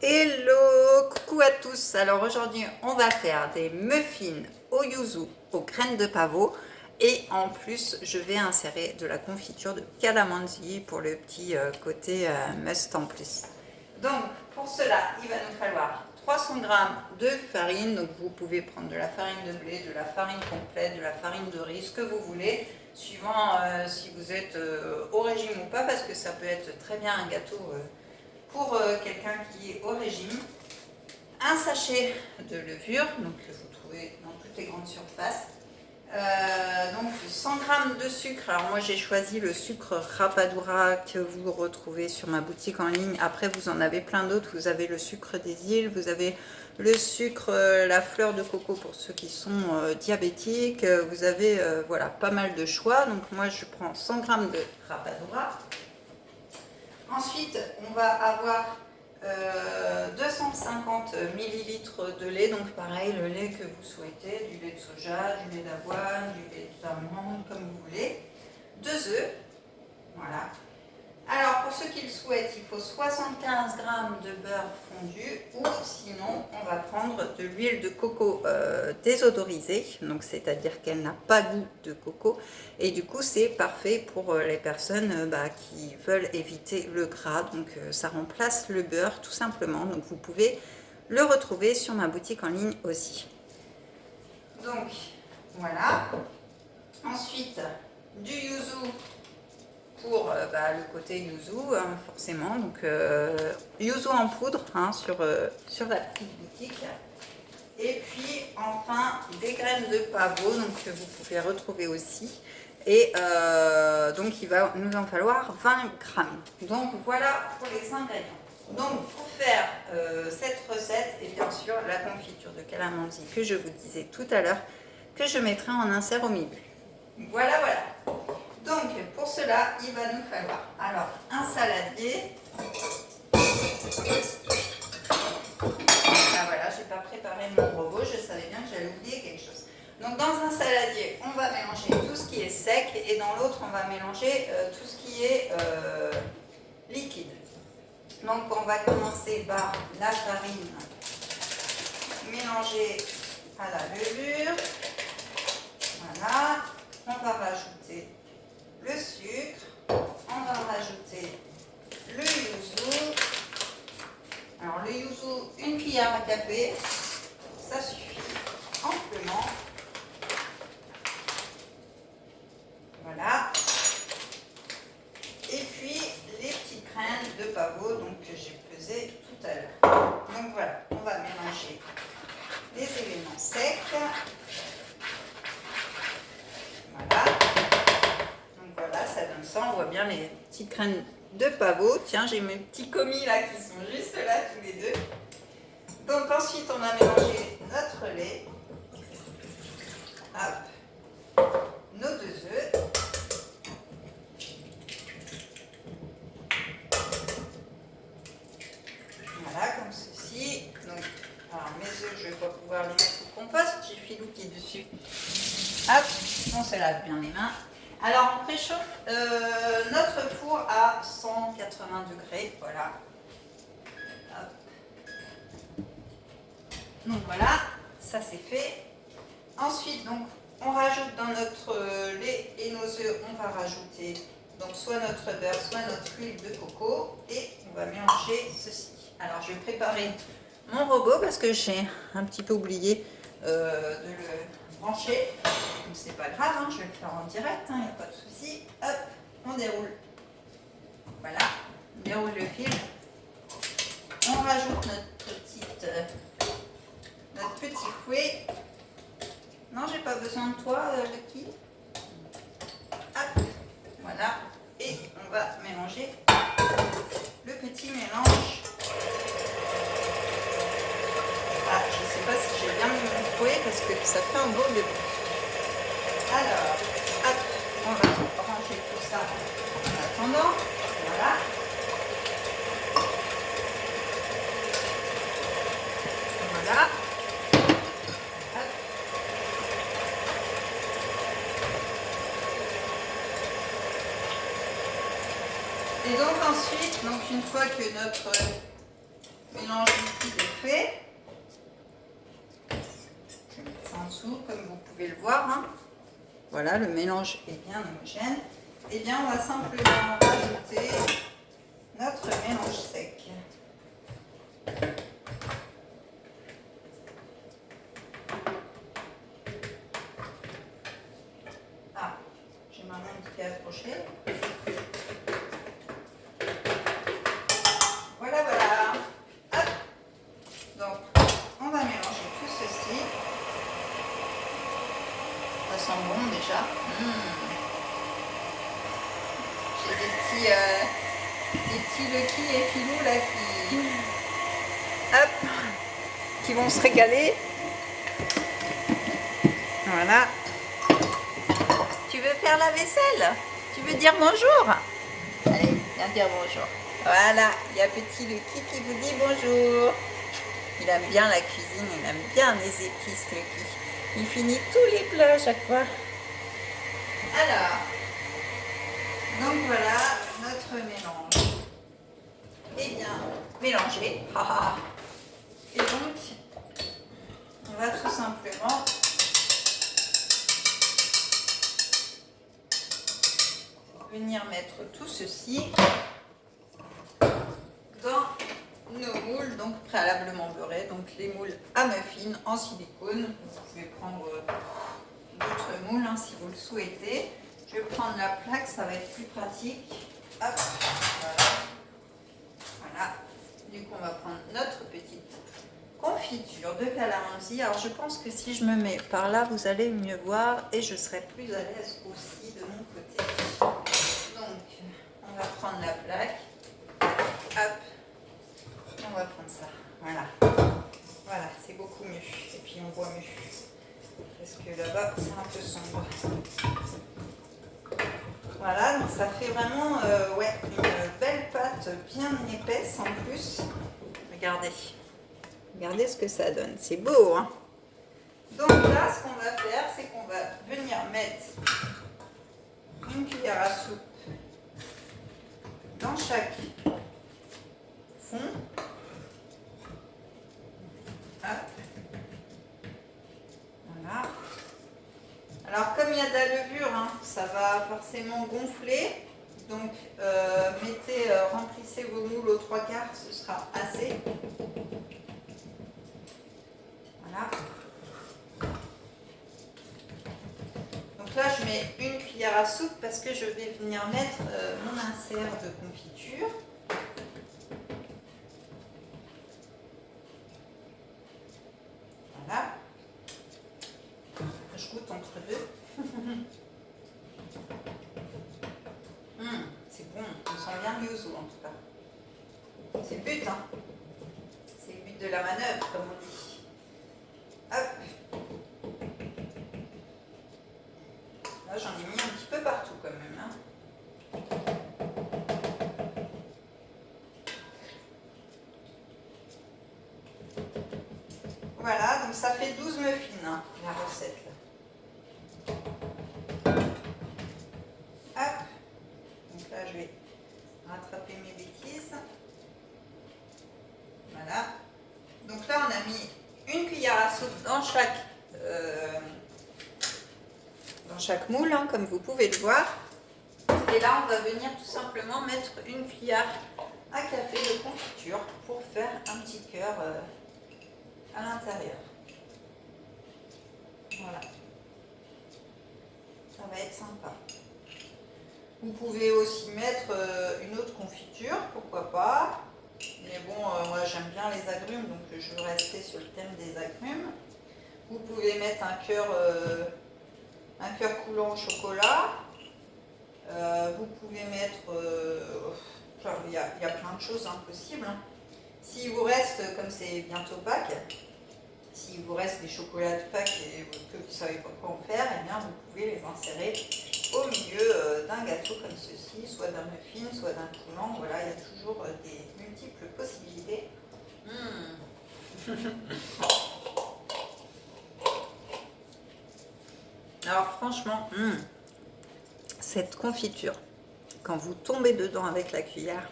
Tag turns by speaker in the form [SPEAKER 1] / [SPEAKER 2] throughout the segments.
[SPEAKER 1] Hello, coucou à tous. Alors aujourd'hui, on va faire des muffins au yuzu, aux graines de pavot. Et en plus, je vais insérer de la confiture de calamansi pour le petit côté must en plus. Donc, pour cela, il va nous falloir 300 g de farine. Donc, vous pouvez prendre de la farine de blé, de la farine complète, de la farine de riz, ce que vous voulez, suivant si vous êtes au régime ou pas, parce que ça peut être très bien un gâteau pour quelqu'un qui est au régime. Un sachet de levure, donc que vous trouvez dans toutes les grandes surfaces. Donc 100 g de sucre. Alors moi j'ai choisi le sucre Rapadura que vous retrouvez sur ma boutique en ligne. Après vous en avez plein d'autres. Vous avez le sucre des îles, vous avez le sucre, la fleur de coco pour ceux qui sont diabétiques. Vous avez voilà, pas mal de choix. Donc moi je prends 100 g de Rapadura. Ensuite, on va avoir 250 ml de lait, donc pareil, le lait que vous souhaitez, du lait de soja, du lait d'avoine, du lait d'amande, comme vous voulez. 2 œufs, voilà. Alors, pour ceux qui le souhaitent, il faut 75 g de beurre fondu ou sinon, on va prendre de l'huile de coco désodorisée, donc c'est-à-dire qu'elle n'a pas goût de coco. Et du coup, c'est parfait pour les personnes qui veulent éviter le gras. Donc, ça remplace le beurre tout simplement. Donc, vous pouvez le retrouver sur ma boutique en ligne aussi. Donc, voilà. Ensuite, du yuzu pour le côté yuzu, hein, forcément. Donc, yuzu en poudre sur la petite boutique. Et puis, enfin, des graines de pavot, donc que vous pouvez retrouver aussi. Et donc, il va nous en falloir 20 grammes. Donc, voilà pour les ingrédients. Donc, pour faire cette recette, et bien sûr, la confiture de calamansi que je vous disais tout à l'heure, que je mettrai en insert au milieu. Voilà, voilà. Donc, pour cela, il va nous falloir alors un saladier. Ah voilà, j'ai pas préparé mon robot, je savais bien que j'allais oublier quelque chose. Donc, dans un saladier, on va mélanger tout ce qui est sec et dans l'autre, on va mélanger tout ce qui est liquide. Donc, on va commencer par la farine mélangée à la levure. Voilà, on va rajouter le sucre, on va rajouter le yuzu. Alors le yuzu, une cuillère à café, ça suffit amplement. Voilà. Et puis les petites graines de pavot donc, que j'ai pesées tout à l'heure. Donc voilà, on va mélanger les éléments secs. Voilà. Donc voilà, ça donne ça. On voit bien les petites graines de pavot. Tiens, j'ai mes petits commis là qui sont juste là tous les deux. Donc ensuite, on a mélangé notre lait. Hop. Nos 2 œufs. Voilà, comme ceci. Donc, alors mes œufs, je ne vais pas pouvoir les mettre au compost. J'ai Filou qui est dessus. Hop, on se lave bien les mains. Alors, on préchauffe notre four à 180 degrés. Voilà. Hop. Donc voilà, ça c'est fait. Ensuite, donc, on rajoute dans notre lait et nos œufs, on va rajouter donc soit notre beurre, soit notre huile de coco. Et on va mélanger ceci. Alors, je vais préparer mon robot parce que j'ai un petit peu oublié de le brancher. C'est pas grave, hein, je vais le faire en direct, il n'y a pas de souci. Hop, on déroule. Voilà, on déroule le fil. On rajoute notre petit fouet. Non, j'ai pas besoin de toi, Lucky. Hop, voilà. Et on va mélanger le petit mélange. Ah, je sais pas si j'ai bien mis mon fouet parce que ça fait un beau début. Alors, hop, on va ranger tout ça en attendant. Voilà. Voilà. Hop. Et donc ensuite, une fois que notre mélange liquide est fait. Je vais mettre ça en dessous, comme vous pouvez le voir. Hein. Voilà, le mélange est bien homogène. Et bien, on va simplement rajouter notre mélange sec. Ah, j'ai ma main qui est accrochée. Voilà, voilà. Hop. Donc, on va mélanger tout ceci. Ça sent bon déjà. J'ai des petits Lucky et Filou là qui vont se régaler. Voilà. Tu veux faire la vaisselle? Tu veux dire bonjour? Allez, viens dire bonjour. Voilà, il y a petit Lucky qui vous dit bonjour. Il aime bien la cuisine, il aime bien les épices, Lucky. Il finit tous les plats à chaque fois. Alors, donc voilà notre mélange. Eh bien, mélangé. Et donc, on va tout simplement venir mettre tout ceci dans nos moules, donc préalablement beurrés, donc les moules à muffins en silicone. Vous pouvez prendre d'autres moules hein, si vous le souhaitez. Je vais prendre la plaque, ça va être plus pratique. Hop, voilà. Voilà. Du coup, on va prendre notre petite confiture de calamansi. Alors, je pense que si je me mets par là, vous allez mieux voir et je serai plus à l'aise aussi de mon côté. Donc, on va prendre la plaque. Hop. On va prendre ça. Voilà. Voilà, c'est beaucoup mieux. Et puis, on voit mieux. Parce que là-bas, c'est un peu sombre. Voilà, donc ça fait vraiment ouais, une belle pâte bien épaisse en plus. Regardez. Regardez ce que ça donne. C'est beau, hein? Donc là, ce qu'on va faire, c'est qu'on va venir mettre une cuillère à soupe dans chaque fond. Hop. Voilà. Alors comme il y a de la levure, hein, ça va forcément gonfler. Donc remplissez vos moules aux 3/4, ce sera assez. Voilà. Donc là je mets une cuillère à soupe parce que je vais venir mettre mon insert de confiture. Voilà. Je goûte entre deux. C'est bon, on sent bien le yuzu en tout cas. C'est le but, hein. C'est le but de la manœuvre, comme on dit. Hop. Là, j'en ai mis un petit peu partout quand même. Hein. Voilà, donc ça fait 12 muffins, hein, la recette là. Hop. Donc là, je vais rattraper mes bêtises. Voilà. Donc là, on a mis une cuillère à soupe dans chaque moule, hein, comme vous pouvez le voir. Et là, on va venir tout simplement mettre une cuillère à café de confiture pour faire un petit cœur à l'intérieur. Voilà. Ça va être sympa. Vous pouvez aussi mettre une autre confiture, pourquoi pas. Mais bon, moi j'aime bien les agrumes, donc je vais rester sur le thème des agrumes. Vous pouvez mettre un cœur coulant au chocolat. Vous pouvez mettre... il y a plein de choses possibles. Hein. S'il vous reste, comme c'est bientôt Pâques, s'il vous reste des chocolats de Pâques et que vous ne savez pas quoi en faire, eh bien vous pouvez les insérer au milieu d'un gâteau comme ceci, soit d'un muffin, soit d'un coulant. Voilà, il y a toujours des multiples possibilités. Alors franchement, cette confiture, quand vous tombez dedans avec la cuillère,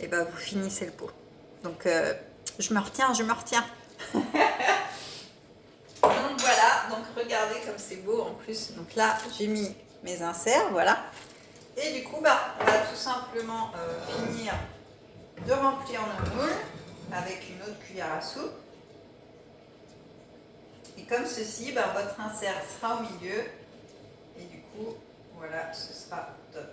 [SPEAKER 1] et ben vous finissez le pot. Donc, je me retiens, je me retiens. Donc voilà, donc regardez comme c'est beau en plus. Donc là, j'ai mis mes inserts, voilà. Et du coup, on va tout simplement finir de remplir nos moules avec une autre cuillère à soupe. Et comme ceci, votre insert sera au milieu. Et du coup, voilà, ce sera top.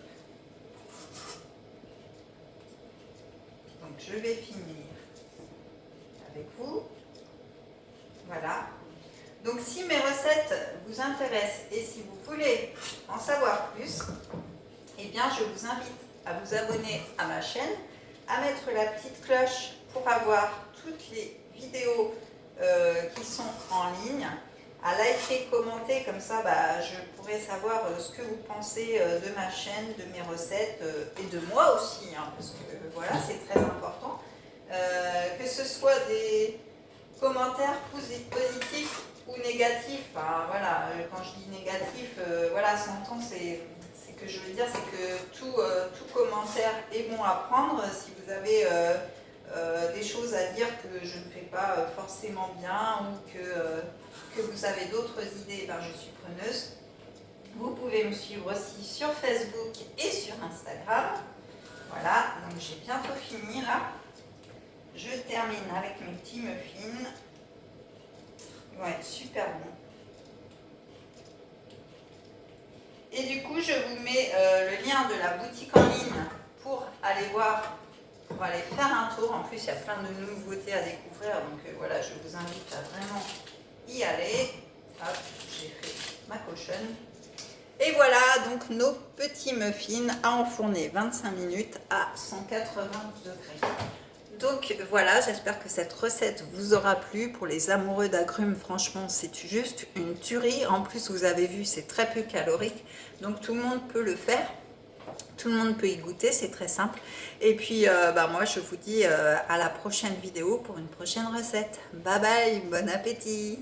[SPEAKER 1] Donc je vais finir avec vous. Voilà. Donc si mes recettes vous intéressent et si vous voulez en savoir plus, eh bien je vous invite à vous abonner à ma chaîne, à mettre la petite cloche pour avoir toutes les vidéos qui sont en ligne, à liker, commenter, comme ça je pourrai savoir ce que vous pensez de ma chaîne, de mes recettes et de moi aussi, hein, parce que voilà, c'est très important. Que ce soit des commentaires positifs ou négatifs, enfin, voilà, quand je dis négatif, voilà, s'entend, c'est que je veux dire, c'est que tout commentaire est bon à prendre. Si vous avez des choses à dire que je ne fais pas forcément bien ou que vous avez d'autres idées, je suis preneuse. Vous pouvez me suivre aussi sur Facebook et sur Instagram. Voilà, donc j'ai bientôt fini là. Je termine avec mes petits muffins. Ouais, super bon. Et du coup, je vous mets le lien de la boutique en ligne pour aller voir, pour aller faire un tour. En plus, il y a plein de nouveautés à découvrir. Donc voilà, je vous invite à vraiment y aller. Hop, j'ai fait ma cochonne. Et voilà, donc nos petits muffins à enfourner 25 minutes à 180 degrés. Donc voilà, j'espère que cette recette vous aura plu. Pour les amoureux d'agrumes, franchement, c'est juste une tuerie. En plus, vous avez vu, c'est très peu calorique. Donc tout le monde peut le faire. Tout le monde peut y goûter, c'est très simple. Et puis, moi, je vous dis à la prochaine vidéo pour une prochaine recette. Bye bye, bon appétit!